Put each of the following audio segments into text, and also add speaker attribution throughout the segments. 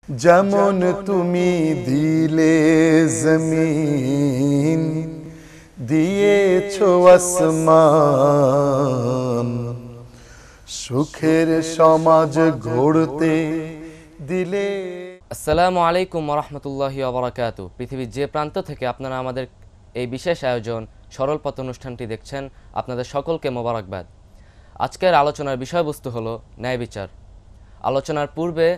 Speaker 1: যেমন তুমি দিলে জমিন, দিয়েছো আসমান, সুখের সমাজ গড়তে দিলে।
Speaker 2: আসসালামু আলাইকুম ওরহমতুল্লাহি ওবরাকাতু। পৃথিবীর যে প্রান্ত থেকে আপনারা আমাদের এই বিশেষ আয়োজন সরল পথ অনুষ্ঠানটি দেখছেন, আপনাদের সকলকে মোবারকবাদ। আজকের আলোচনার বিষয়বস্তু হলো ন্যায় বিচার। আলোচনার পূর্বে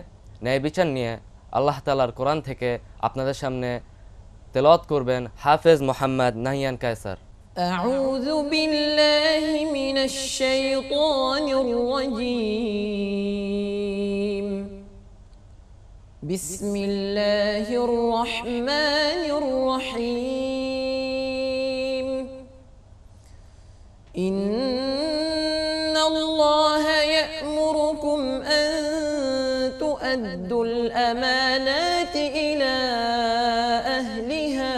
Speaker 2: ন্যায় বিচার নিয়ে আল্লাহ তাআলার কোরআন থেকে আপনাদের সামনে তেলাওয়াত করবেন হাফেজ মোহাম্মদ নাহিয়ান কায়সার।
Speaker 3: আউযু বিল্লাহি মিনাশ শাইতানির রাজীম। বিসমিল্লাহির রহমানির রহিম। ইন্নাল্লাহা ইয়া'মুরুকুম আন তু'আদ্দুল আমানাতি ইলা আহলিহা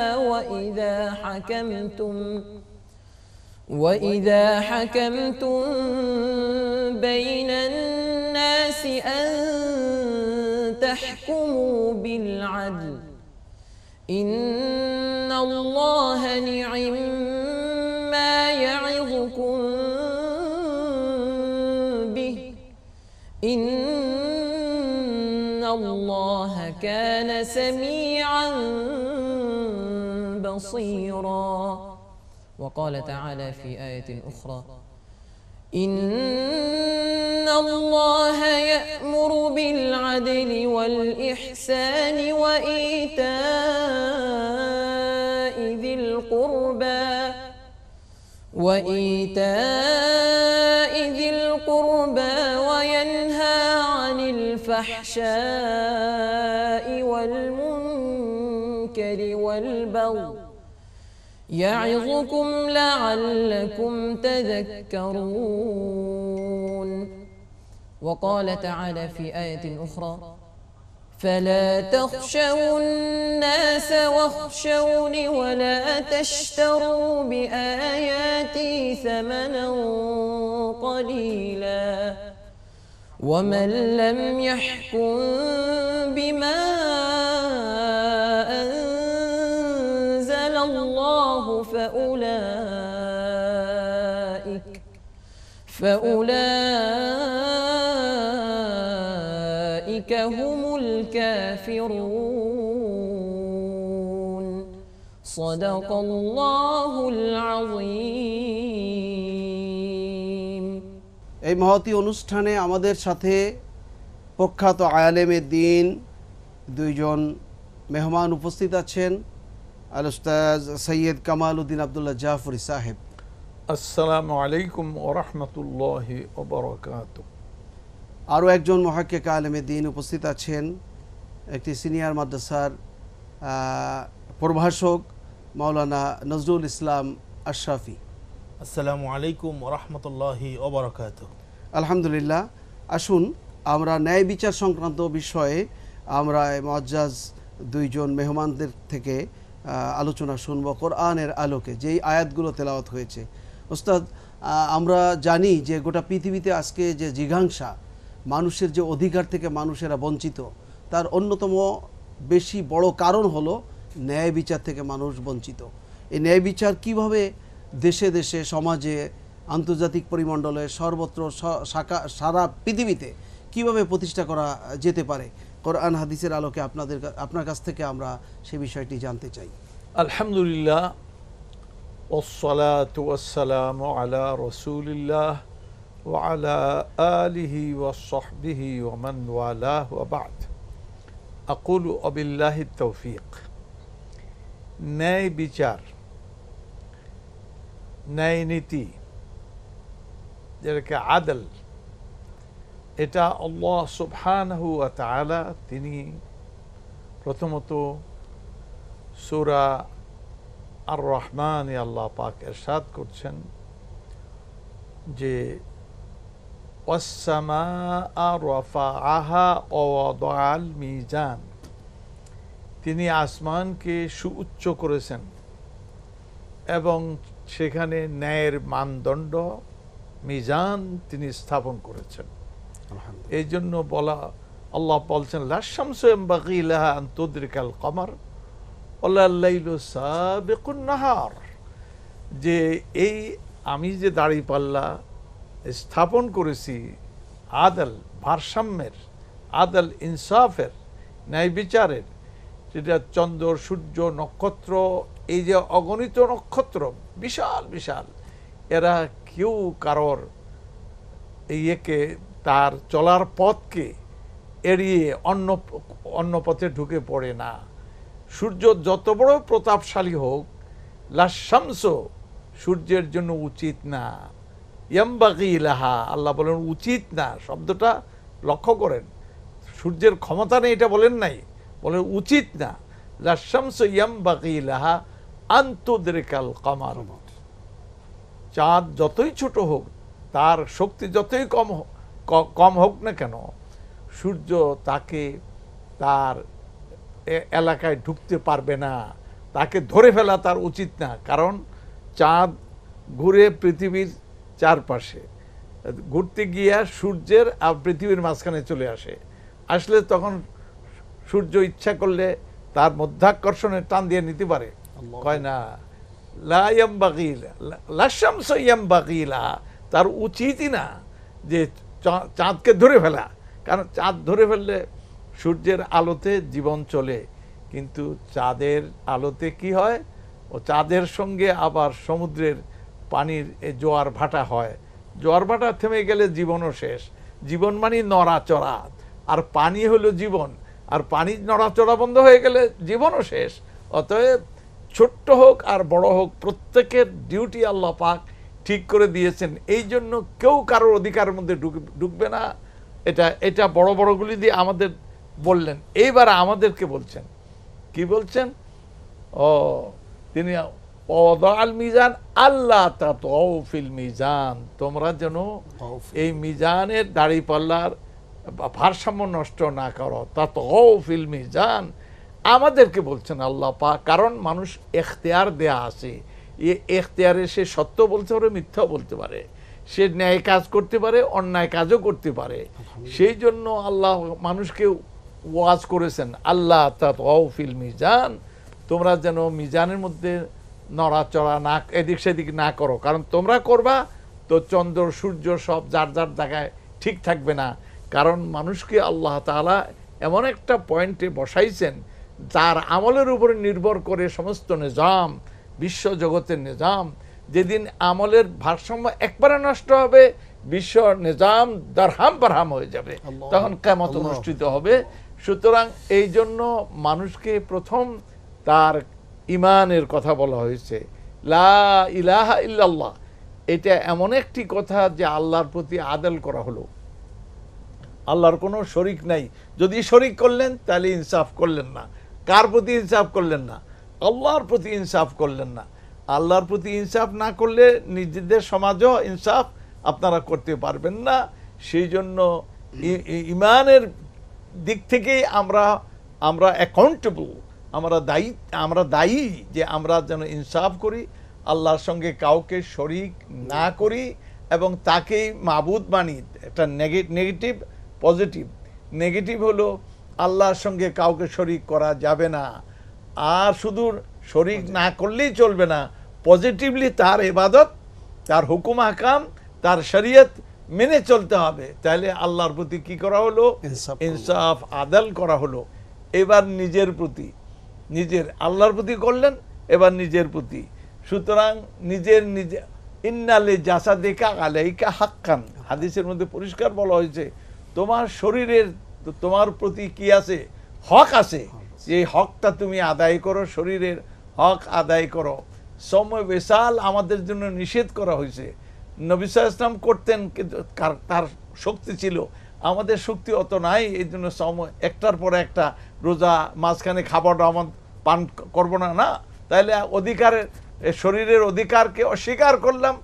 Speaker 3: وإذا حكمتم بين الناس أن تحكموا بالعدل إن الله نعم ما يعظكم به إن الله كان سميعا بصيرا. وقال تعالى في آية أخرى إن الله يأمر بالعدل والإحسان وإيتاء ذي القربى وينهى عن الفحشاء والمنكر والبغي يعظكم لعلكم تذكرون. وقال تعالى في آية أخرى فلا تخشوا الناس واخشوني ولا تشتروا بآياتي ثمنا قليلا ومن لم يحكم بما الله فأولئك هم الكافرون. صدق الله العظيم.
Speaker 4: এই মহতী অনুষ্ঠানে আমাদের সাথে প্রখ্যাত আলেমে দ্বীন দুইজন মেহমান উপস্থিত আছেন। আল উস্তাজ সৈয়দ কামাল উদ্দিন আবদুল্লাহ জাফরি সাহেব।
Speaker 5: আসসালামু আলাইকুম ওয়া রাহমাতুল্লাহি ওয়া বারাকাতুহু।
Speaker 4: আরও একজন মুহাক্কিক আলেমে দ্বীন উপস্থিত আছেন, একটি সিনিয়র মাদ্রাসার প্রভাষক মাওলানা নজরুল ইসলাম আশরাফি।
Speaker 6: আসসালামু আলাইকুম ওয়া রাহমাতুল্লাহি ওয়া বারাকাতুহু।
Speaker 4: আলহামদুলিল্লাহ, আসুন আমরা ন্যায় বিচার সংক্রান্ত বিষয়ে আমরা মুআজ্জাজ দুইজন মেহমানদের থেকে আলোচনা শুনব কোরআনের আলোকে, যেই আয়াতগুলো তেলাওয়াত হয়েছে। ওস্তাদ, আমরা জানি যে গোটা পৃথিবীতে আজকে যে জিঘাংসা, মানুষের যে অধিকার থেকে মানুষেরা বঞ্চিত, তার অন্যতম বেশি বড় কারণ হলো ন্যায় বিচার থেকে মানুষ বঞ্চিত। এই ন্যায় বিচার কিভাবে দেশে দেশে, সমাজে, আন্তর্জাতিক পরিমণ্ডলে, সর্বত্র সারা পৃথিবীতে কিভাবে প্রতিষ্ঠা করা যেতে পারে, কোরআন হাদিসের আলোকে আপনার কাছ থেকে আমরা সে বিষয়টি জানতে চাই।
Speaker 5: আলহামদুলিল্লাহ, ওয়াসসালাতু ওয়াসসালামু আলা রাসূলিল্লাহ ওয়া আলা আলিহি ওয়া সাহবিহি ওয়া মান ওয়ালাহু ওয়া বা'দ। আকুলু বিল্লাহিত তাওফীক। ন্যায় বিচার, ন্যায় নীতি, যেটাকে আদল, এটা আল্লাহ সুবহানাহু ওয়া তাআলা তিনি প্রথমত সূরা আর রহমানে আল্লাহ পাক ইরশাদ করছেন যে ওয়াস-সামাআ রাফাআহা ওয়া ওয়াদাআল মিজান, তিনি আসমানকে সুউচ্চ করেছেন এবং সেখানে ন্যায়ের মানদণ্ড মিজান তিনি স্থাপন করেছেন। এই জন্য বলা আল্লাহ বলছেন লা শামসু ইয়ানবাগি লাহা আন তুদরিকাল কমার ওয়ালা লাইলু সাবিকুন নাহার, যে এই আমি যে দাঁড়িপাল্লা স্থাপন করেছি আদল ভারসাম্যের, আদল ইনসাফের, ন্যায় বিচারের, যেটা চন্দ্র সূর্য নক্ষত্র, এই যে অগণিত নক্ষত্র বিশাল বিশাল, এরা কেউ কারোর ইয়েকে তার চলার পথকে এড়িয়ে অন্য পথে ঢুকে পড়ে না। সূর্য যত বড় প্রতাপশালী হোক, লাশামস সূর্যের জন্য উচিত না, ইয়ামবাগি লাহা আল্লাহ বলেন উচিত না, শব্দটা লক্ষ্য করেন, সূর্যের ক্ষমতা নেই এটা বলেন নাই, বলেন উচিত না, লাশামস ইয়ামবাগি লাহা আন তুদরিকাল কমার, চাঁদ যতই ছোট হোক, তার শক্তি যতই কম হোক না কেন, সূর্য তাকে তার এলাকায় ঢুকতে পারবে না, তাকে ধরে ফেলা তার উচিত না। কারণ চাঁদ ঘুরে পৃথিবীর চারপাশে, ঘুরতে গিয়ে সূর্যের আর পৃথিবীর মাঝখানে চলে আসলে তখন সূর্য ইচ্ছা করলে তার মধ্যাকর্ষণের টান দিয়ে নিতে পারে, কয় না লা ইয়ামবাগি লা শামসু ইয়ামবাগি লাহা, তার উচিতই না যে চাঁদকে ধরে ফেলা, কারণ চাঁদ ধরে ফেললে সূর্যের আলোতে জীবন চলে, কিন্তু চাঁদের আলোতে কি হয়, ও চাঁদের সঙ্গে আবার সমুদ্রের পানির জোয়ার ভাটা হয়, জোয়ার ভাটা থেমে গেলে জীবনও শেষ। জীবন মানে নড়াচড়া, আর পানি হলো জীবন, আর পানি নড়াচড়া বন্ধ হয়ে গেলে জীবনও শেষ। অতএব ছোট্ট হোক আর বড় হোক, প্রত্যেকের ডিউটি আল্লাহ পাক ঠিক করে দিয়েছেন, এই জন্য কেউ কারোর অধিকারের মধ্যে ঢুকবে না। এটা বড় বড়গুলি দিয়ে আমাদের বললেন, এইবার আমাদেরকে বলছেন, কি বলছেন? ও তিনি ওয়াদাল মিজান আল্লাহ তাতাউ ফিল মিজান, তোমরা যেন এই মিজানের দাড়িপাল্লার ভারসাম্য নষ্ট না করো, তাতাউ ফিল মিজান, আমাদেরকে বলছেন আল্লাহ পাক। কারণ মানুষ এখতিয়ার দেয়া আছে, এই এখতিয়ারে সে সত্য বলতে পারে, মিথ্যা বলতে পারে, সে ন্যায় কাজ করতে পারে, অন্যায় কাজও করতে পারে। সেই জন্য আল্লাহ মানুষকে ওয়াজ করেছেন আল্লাহ তাতাউ ফিল মিজান, তোমরা যেন মিজানের মধ্যে নড়াচড়া না, এদিক সেদিক না করো। কারণ তোমরা করবা তো চন্দ্র সূর্য সব যার যার জায়গায় ঠিক থাকবে না। কারণ মানুষকে আল্লাহ তাআলা এমন একটা পয়েন্টে বসাইছেন, যার আমলের উপরে নির্ভর করে সমস্ত নিজাম, বিশ্ব জগতের নিজাম। যেদিন আমলের ভারসাম্য একবারে নষ্ট হবে, বিশ্ব নিজাম দারহাম বারহাম হয়ে যাবে, তখন কিয়ামত অনুষ্ঠিত হবে। সুতরাং এই জন্য মানুষকে প্রথম তার ইমানের কথা বলা হয়েছে, লা ইলাহা ইল্লাল্লাহ। এটা এমন একটি কথা যে আল্লাহর প্রতি আদল করা হলো, আল্লাহর কোনো শরিক নাই। যদি শরিক করলেন তাহলে ইনসাফ করলেন না। কার প্রতি ইনসাফ করলেন না? আল্লাহর প্রতি ইনসাফ করলেন না। আল্লাহর প্রতি ইনসাফ না করলে নিজেদের সমাজও ইনসাফ আপনারা করতে পারবেন না। সেই জন্য ইমানের দিক থেকেই আমরা অ্যাকাউন্টেবল, আমরা দায়ী যে আমরা যেন ইনসাফ করি, আল্লাহর সঙ্গে কাউকে শরিক না করি এবং তাকেই মাবুদ মানি। একটা নেগেটিভ পজিটিভ। নেগেটিভ হলো আল্লাহর সঙ্গে কাউকে শরিক করা যাবে না, আর শুধু শরিক না করলেই চলবে না, পজিটিভলি তার ইবাদত, তার হুকুম আহকাম, তার শরীয়ত মেনে চলতে হবে। তাহলে আল্লাহর প্রতি কি করা হলো? ইনসাফ আদল করা হলো। এবার নিজের প্রতি, আল্লাহর প্রতি করলেন, এবার নিজের প্রতি। সুতরাং নিজে ইন্নালে জাসাদিকা আলাইকা হাক্কান, হাদিসের মধ্যে পরিষ্কার বলা হয়েছে তোমার শরীরের তোমার প্রতি কি আছে? হক আছে। এই হকটা তুমি আদায় করো, শরীরের হক আদায় করো। সময় বেসাল আমাদের জন্য নিষেধ করা হয়েছে। নবী সাল্লাল্লাহু আলাইহি ওয়াসাল্লাম করতেন, কিন্তু তার শক্তি ছিল, আমাদের শক্তি অত নাই। এই জন্য সময় একটার পর একটা রোজা, মাঝখানে খাবারটা পান করবো না, না তাহলে অধিকারের, শরীরের অধিকারকে অস্বীকার করলাম।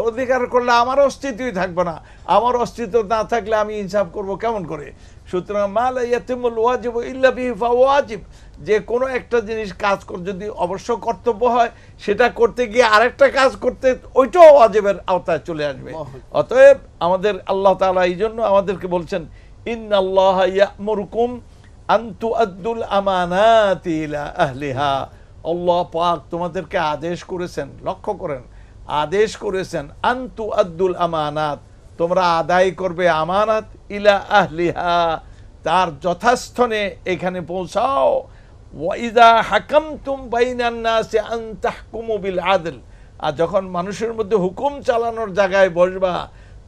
Speaker 5: অধিকার করলে আমার অস্তিত্বই থাকবে না। আমার অস্তিত্ব না থাকলে আমি ইনসাফ করব কেমন করে? সুতরাং মা লা ইয়াতিমুল ওয়াজিবু ইল্লা বিহি ফাওয়াজিব, যে কোনো একটা জিনিস কাজ যদি অবশ্য কর্তব্য হয়, সেটা করতে গিয়ে আরেকটা কাজ করতে ওইটাও ওয়াজিবের আওতায় চলে আসবে। অতএব আমাদের আল্লাহ তাআলা এই জন্য আমাদেরকে বলছেন ইন্নাল্লাহা ইয়া'মুরুকুম আন তুআদ্দুল আমানাতি ইলা আহলিহা, আল্লাহ পাক তোমাদেরকে আদেশ করেছেন, লক্ষ্য করেন, আদেশ করেছেন আন তুআদ্দুল আমানাত, তোমরা আদায় করবে আমানাত ইলা আহলিহা, তার যথাস্থানে এখানে পৌঁছাও। ওয়া ইযা হাকামতুম বাইনান নাসি আন তাহকুমু বিল আদল, আর যখন মানুষের মধ্যে হুকুম চালানোর জায়গায় বসবা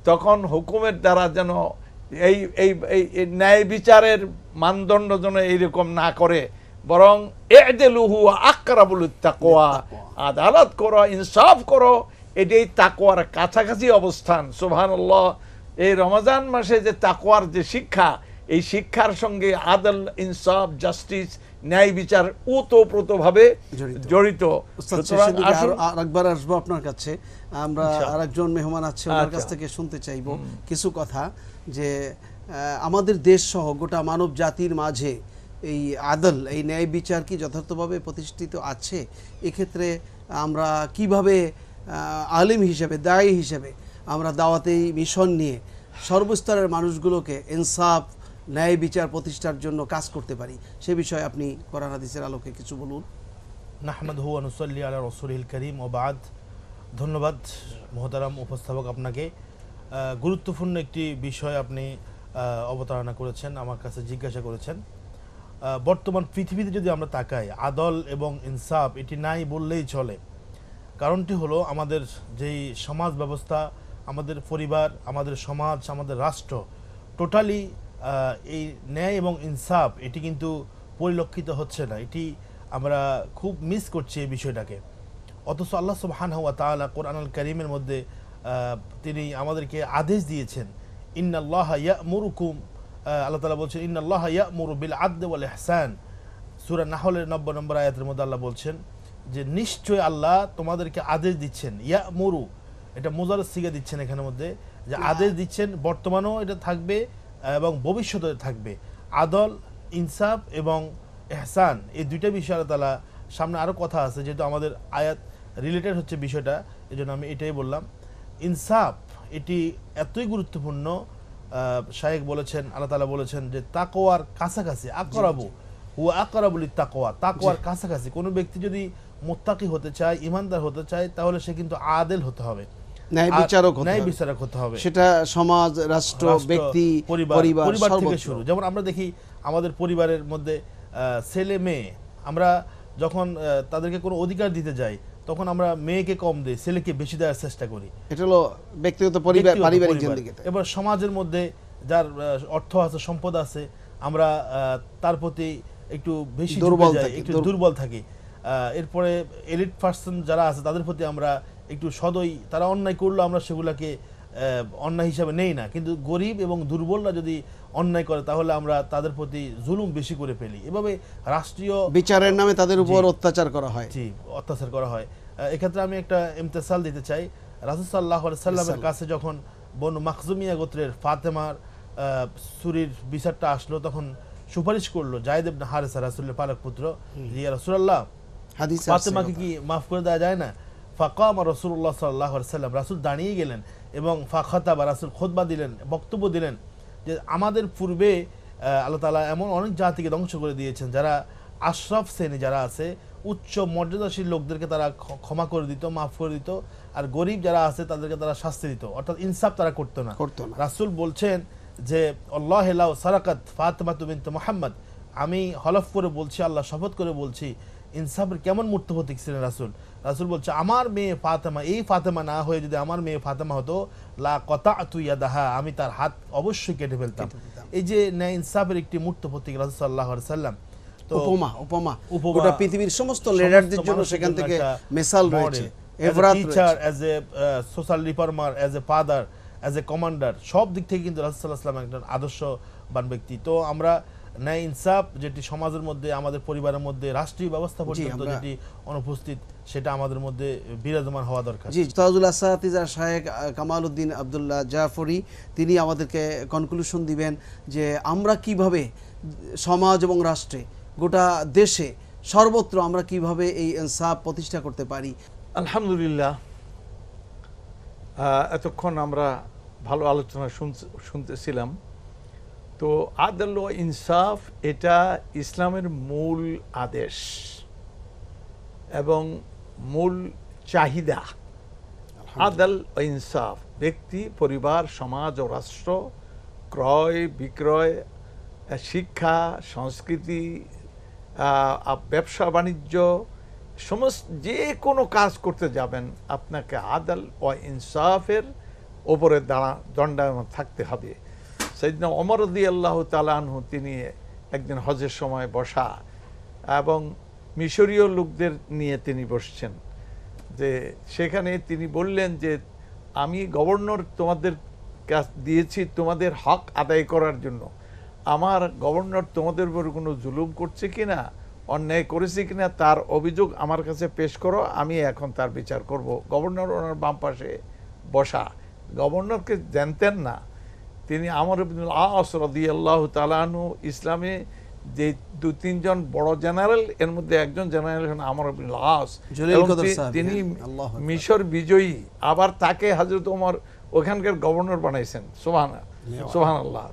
Speaker 5: তখন হুকুমের দ্বারা যেন এই এই এই ন্যায় বিচারের মানদণ্ড যেন এইরকম না করে, বরং ই'দিলু আকরাবুল তাকওয়া, আদালত করো, ইনসাফ করো, এটাই তাকওয়ার কাছাকাছি অবস্থান। সুবহানাল্লাহ। এই রমজান মাসে যে তাকওয়ার যে শিক্ষা, এই শিক্ষার সঙ্গে আদল, ইনসাফ, জাস্টিস, ন্যায় বিচার ওতপ্রোতভাবে জড়িত।
Speaker 4: আরেকবার আসবো আপনার কাছে, আমরা আরেকজন মেহমান আছে ওনার কাছ থেকে শুনতে চাইবো কিছু কথা, যে আমাদের দেশ সহ গোটা মানব জাতির মাঝে এই আদল, এই ন্যায় বিচার কি যথার্থভাবে প্রতিষ্ঠিত আছে? এক্ষেত্রে আমরা কিভাবে আলিম হিসেবে, দায়ী হিসেবে আমরা দাওয়াতেই মিশন নিয়ে সর্বস্তরের মানুষগুলোকে ইনসাফ, ন্যায় বিচার প্রতিষ্ঠার জন্য কাজ করতে পারি, সে বিষয়ে আপনি কোরআন হাদিসের আলোকে কিছু বলুন।
Speaker 6: নাহমাদুহু ওয়া নুসাল্লি আলা রাসূলিল কারীম ওয়া বাদ। ধন্যবাদ মুহতারাম উপস্থাপক, আপনাকে গুরুত্বপূর্ণ একটি বিষয় আপনি অবতারণা করেছেন, আমার কাছে জিজ্ঞাসা করেছেন। বর্তমান পৃথিবীতে যদি আমরা তাকাই, আদল এবং ইনসাফ এটি নাই বললেই চলে। কারণটি হলো আমাদের যেই সমাজ ব্যবস্থা, আমাদের পরিবার, আমাদের সমাজ, আমাদের রাষ্ট্র, টোটালি এই ন্যায় এবং ইনসাফ এটি কিন্তু পরিলক্ষিত হচ্ছে না। এটি আমরা খুব মিস করছি এই বিষয়টাকে। অথচ আল্লাহ সুবহানাহু ওয়া তাআলা কোরআনুল কারীমের মধ্যে তিনি আমাদেরকে আদেশ দিয়েছেন, ইন্নাল্লাহা ইয়া'মুরুকুম, আল্লাহ তাআলা বলছেন ইন্নাল্লাহা ইয়া'মুরু বিল আদলি ওয়াল ইহসান। সূরা নাহলের 90 নম্বর আয়াতের মধ্যে আল্লাহ বলছেন যে নিশ্চয় আল্লাহ তোমাদেরকে আদেশ দিচ্ছেন, ইয়া'মুরু, এটা মুজাররদ সিগা দিচ্ছেন এখানের মধ্যে, যে আদেশ দিচ্ছেন, বর্তমানেও এটা থাকবে এবং ভবিষ্যতে থাকবে। আদল, ইনসাফ এবং ইহসান, এই দুইটা বিষয় আল্লাহ তাআলা, সামনে আরও কথা আছে যেহেতু আমাদের আয়াত রিলেটেড হচ্ছে বিষয়টা, এই জন্য আমি এটাই বললাম। ইনসাফ এটি এতই গুরুত্বপূর্ণ, শায়েখ বলেছেন, আল্লাহ তাআলা বলেছেন যে তাকওয়ার কাছাকাছি, আকরাবু হুয়া আকরাবুল তাকওয়া, তাকওয়ার কাছাকাছি। কোনো ব্যক্তি যদি মুত্তাকি হতে চায়, ইমানদার হতে চায়, তাহলে সে কিন্তু আদেল হতে হবে,
Speaker 4: ন্যায় বিচারক
Speaker 6: হতে হবে।
Speaker 4: সেটা সমাজ, রাষ্ট্র, ব্যক্তি, পরিবার
Speaker 6: থেকে শুরু। যেমন আমরা দেখি আমাদের পরিবারের মধ্যে ছেলে মেয়ে, আমরা যখন তাদেরকে কোনো অধিকার দিতে যাই তখন আমরা মেয়েকে কম দিই, ছেলেকে বেশি দেওয়ার চেষ্টা করি।
Speaker 4: এটা হলো ব্যক্তিগত পরিবার, পারিবারিক জিন্দেগিতে।
Speaker 6: এবার সমাজের মধ্যে যার অর্থ আছে, সম্পদ আছে, আমরা তার প্রতি একটু বেশি দুর্বল থাকি। এরপরে এলিট পার্সন যারা আছে তাদের প্রতি আমরা একটু সদয়, তারা অন্যায় করলো আমরা সেগুলাকে অন্যায় হিসাবে নেই না, কিন্তু গরিব এবং দুর্বলরা যদি অন্যায় করে তাহলে আমরা তাদের প্রতি জুলুম বেশি করে ফেলি। এভাবে রাষ্ট্রীয়
Speaker 4: বিচারের নামে তাদের উপর অত্যাচার করা হয়।
Speaker 6: জি, অত্যাচার করা হয়। এক্ষেত্রে আমি একটা ইমতিসাল দিতে চাই। রাসূল সাল্লাল্লাহু আলাইহি সাল্লামের কাছে যখন বনু মাখজুমিয়া গোত্রের ফাতেমার চুরির বিচারটা আসলো, তখন সুপারিশ করলো যায়েদ ইবনে হারেসা, রাসূলের পালক পুত্র, ইয়া রাসূলুল্লাহ, ফাতেমাকে কি মাফ করে দেওয়া যায় না? ফাকাম রাসূলুল্লাহ সাল্লাল্লাহু আলাইহি সাল্লাম, রাসূল দাঁড়িয়ে গেলেন এবং ফাখাতাবা, রাসূল খুতবা দিলেন, বক্তব্য দিলেন যে আমাদের পূর্বে আল্লাহ তাআলা এমন অনেক জাতিকে ধ্বংস করে দিয়েছেন যারা আশরাফ শ্রেণী যারা আছে, উচ্চ মর্যাদাশীল লোকদেরকে তারা ক্ষমা করে দিত, মাফ করে দিত, আর গরিব যারা আছে তাদেরকে তারা শাস্তি দিত, অর্থাৎ ইনসাফ তারা করতো না। রাসূল বলছেন যে আল্লাহ লাউ সারাকাত ফাতিমা বিনত মুহাম্মদ, আমি হলফ করে বলছি, আল্লাহ শপথ করে বলছি, ইনসাফের কেমন মূর্ত প্রতীক ছিলেন রাসূল। রাসূল বলছে আমার মেয়ে ফাতেমা, এই ফাতেমা না হয়ে যদি আমার মেয়ে ফাতেমা হতো, লা কাতাতু ইয়াদাহা, আমি তার হাত অবশ্যই কেটে ফেলতাম। এই যে ন্যায় ইনসাফের একটি মূর্ত প্রতীক রাসূল সাল্লাল্লাহু আলাইহি সাল্লাম। তো উপমা গোটা পৃথিবীর সমস্ত লিডারদের জন্য সেখান থেকে মিসাল রয়েছে। Teacher, as a social reformer, as a father, as a commander, সব দিক থেকে কিন্তু রাসূল সাল্লাল্লাহু আলাইহি ওয়াসাল্লাম একজন আদর্শবান ব্যক্তি। তো আমরা ন্যায় ইনসাফ যেটি সমাজের মধ্যে, আমাদের পরিবারের মধ্যে, রাষ্ট্রীয় ব্যবস্থা পর্যন্ত যেটি অনুপস্থিত, সেটা আমাদের মধ্যে বিরাজমান হওয়া দরকার। জি, তাজুল আসাতিজা শায়েখ কামাল উদ্দিন আব্দুল্লাহ জাফরি তিনি আমাদেরকে কনক্লুশন দিবেন যে আমরা কিভাবে সমাজ এবং রাষ্ট্রে, গোটা দেশে, সর্বত্র আমরা কিভাবে এই ইনসাফ প্রতিষ্ঠা করতে পারি।
Speaker 5: আলহামদুলিল্লাহ, এতক্ষণ আমরা ভালো আলোচনা শুনতেছিলাম। তো আদল ও ইনসাফ এটা ইসলামের মূল আদেশ এবং মূল চাহিদা। আদল ও ইনসাফ ব্যক্তি, পরিবার, সমাজ ও রাষ্ট্র, ক্রয় বিক্রয়, শিক্ষা, সংস্কৃতি, ব্যবসা বাণিজ্য, সমস্ত যে কোনো কাজ করতে যাবেন আপনাকে আদল ও ইনসাফের ওপরে দণ্ডায়মান থাকতে হবে। সাইয়েদনা ওমর রাদিয়াল্লাহু তাআলা আনহু তিনি একদিন হজের সময় বসা এবং মিশরীয় লোকদের নিয়ে তিনি বসছেন, যে সেখানে তিনি বললেন যে আমি গভর্নর তোমাদের কাছ দিয়েছি তোমাদের হক আদায় করার জন্য, আমার গভর্নর তোমাদের উপর কোনো জুলুম করছে কিনা, অন্যায় করেছে কিনা তার অভিযোগ আমার কাছে পেশ করো, আমি এখন তার বিচার করব। গভর্নর ওনার বাম পাশে বসা, গভর্নরকে জানতেন না তিনি আমর ইবনুল আস রাদিয়াল্লাহু তাআলা আনহু। ইসলামে যে ২-৩ বড় জেনারেল, এর মধ্যে একজন জেনারেল হন আমর ইবনুল আস, তিনি মিশর বিজয়ী, আবার তাকে হযরত ওমর ওখানকার গভর্নর বানাইছেন। সুবহানাল্লাহ।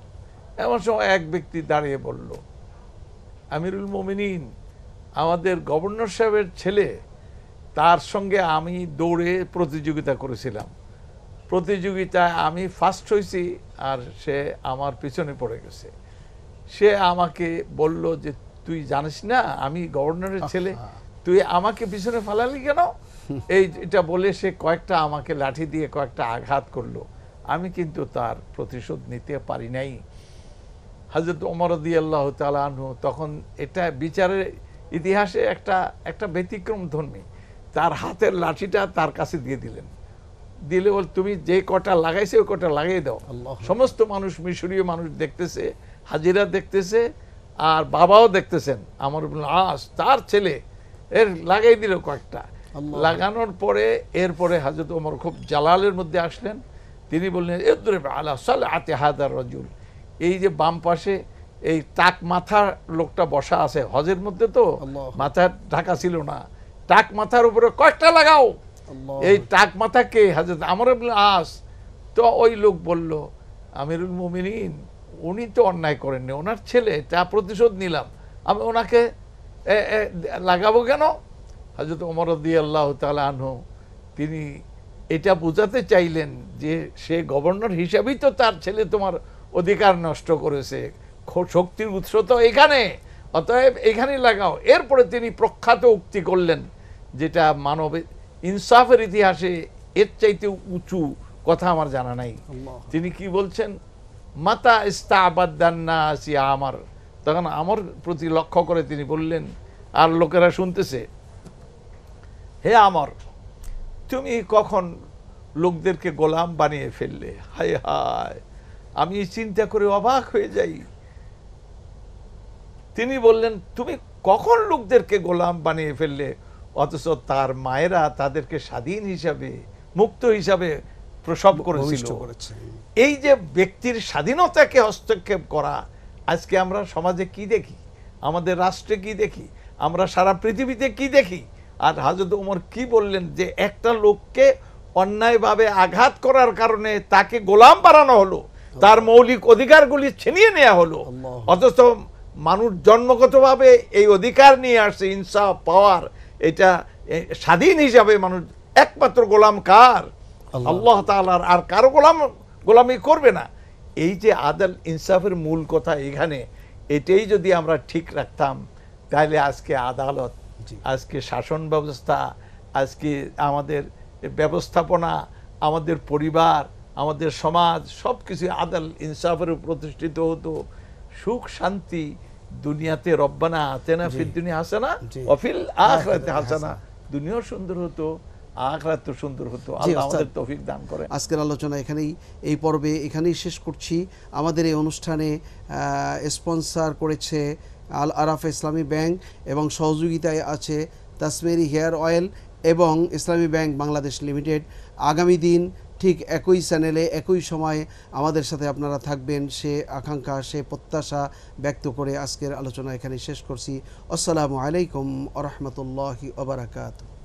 Speaker 5: এমন সময় এক ব্যক্তি দাঁড়িয়ে বলল, আমিরুল মুমিনিন, আমাদের গভর্নর সাহেবের ছেলে, তার সঙ্গে আমি দৌড়ে প্রতিযোগিতা করেছিলাম, প্রতিযোগিতায় আমি ফার্স্ট হয়েছি আর সে আমার পিছনে পড়ে গেছে। সে আমাকে বলল যে তুই জানিস না আমি গভর্নরের ছেলে, তুই আমাকে পিছনে ফালালি কেন? এটা বলে সে কয়েকটা আমাকে লাঠি দিয়ে কয়েকটা আঘাত করলো, আমি কিন্তু তার প্রতিশোধ নিতে পারি নাই। হযরত ওমর রাদিয়াল্লাহু তাআলা আনহু তখন এটা বিচারের ইতিহাসে একটা ব্যতিক্রম ধর্মী, তার হাতের লাঠিটা তার কাছে দিয়ে দিলেন, দিলে বল তুমি যে কটা লাগাইছে ওই কটা লাগিয়ে দাও। সমস্ত মানুষ, মিশরীয় মানুষ দেখতেছে, হাজিরা দেখতেছে, আর বাবাও দেখতেছেন, আমর ইবনুল আস তার ছেলে এর লাগাই দিল কয়েকটা। লাগানোর পরে এরপরে হযরত ওমর খুব জালালের মধ্যে আসলেন, তিনি বললেন ইদরিব আলা সালআতি হাদার রাজুল, এই যে বাম পাশে এই টাক মাথার লোকটা বসা আছে, হজের মধ্যে তো মাথা ঢাকা ছিল না, টাক মাথার উপরে কয়েকটা লাগাও। এই টাক মাথাকে হযরত আমর ইবনুল আস, তো ওই লোক বলল আমিরুল মুমিনিন উনি তো অন্যায় করেননি, ওনার ছেলে, তা প্রতিশোধ নিলাম, আমি ওনাকে লাগাবো কেন? হযরত ওমর রাদিয়াল্লাহু তাআলা আনহু তিনি এটা বোঝাতে চাইলেন যে সে গভর্নর হিসাবেই তো তার ছেলে তোমার অধিকার নষ্ট করেছে, শক্তির উৎস তো এখানে, অতএব এখানেই লাগাও। এরপরে তিনি প্রখ্যাত উক্তি করলেন, যেটা মানব ইনসাফের ইতিহাসে এর চাইতে উঁচু কথা আমার জানা নাই। তিনি কি বলছেন, মাতা ইস্তাবাদান নাস ইয়া আমর, তখন আমর প্রতি লক্ষ্য করে তিনি বললেন, আর লোকেরা শুনতেছে, হে আমর, তুমি কখন লোকদেরকে গোলাম বানিয়ে ফেললে? হায় হায়, আমি চিন্তা করে অবাক হয়ে যাই। তিনি বললেন, তুমি কখন লোকদেরকে গোলাম বানিয়ে ফেললে, অথচ তার মায়েরা তাদেরকে স্বাধীন হিসাবে, মুক্ত হিসাবে প্রসব করেছিল। এই যে ব্যক্তির স্বাধীনতাকে হস্তক্ষেপ করা, আজকে আমরা সমাজে কি দেখি, আমাদের রাষ্ট্রে কি দেখি, আমরা সারা পৃথিবীতে কি দেখি। আর হযরত ওমর কি বললেন, যে একটা লোককে অন্যায়ভাবে আঘাত করার কারণে তাকে গোলাম বানানো হলো, তার মৌলিক অধিকারগুলি ছিনিয়ে নেওয়া হলো, অথচ মানুষ জন্মগতভাবে এই অধিকার নিয়ে আসছে ইনসাফ পাওয়ার, এটা স্বাধীন হিসাবে মানুষ একমাত্র গোলাম কার? আল্লাহ তাআলার, আর কারো গোলামি করবে না। এই যে আদল ইনসাফের মূল কথা এখানে, এটাই যদি আমরা ঠিক রাখতাম, তাহলে আজকে আদালত, আজকে শাসন ব্যবস্থা, আজকে আমাদের ব্যবস্থাপনা, আমাদের পরিবার, আমাদের সমাজ, সব কিছু আদল ইনসাফের প্রতিষ্ঠিত হতো। সুখ শান্তি দুনিয়াতে, রব্বানা আতিনা ফিদ দুনিয়া হাসানা ওয়া ফিল আখিরাতি হাসানা, দুনিয়াও সুন্দর হতো, আখিরাত সুন্দর হতো। আল্লাহ আমাদের তৌফিক দান করেন।
Speaker 4: আজকের আলোচনা এখানেই, এই পর্বে এখানেই শেষ করছি। আমাদের এই অনুষ্ঠানে স্পন্সর করেছে আল আরাফা ইসলামী ব্যাংক এবং সহযোগিতায় আছে তাসমেরি হেয়ার অয়েল এবং ইসলামী ব্যাংক বাংলাদেশ লিমিটেড। আগামী দিন ঠিক একই চ্যানেলে একই সময়ে আমাদের সাথে আপনারা থাকবেন, সে আকাঙ্ক্ষা, সে প্রত্যাশা ব্যক্ত করে আজকের আলোচনা এখানে শেষ করছি। আসসালামু আলাইকুম ওয়া রাহমাতুল্লাহি ওয়া বারাকাতুহু।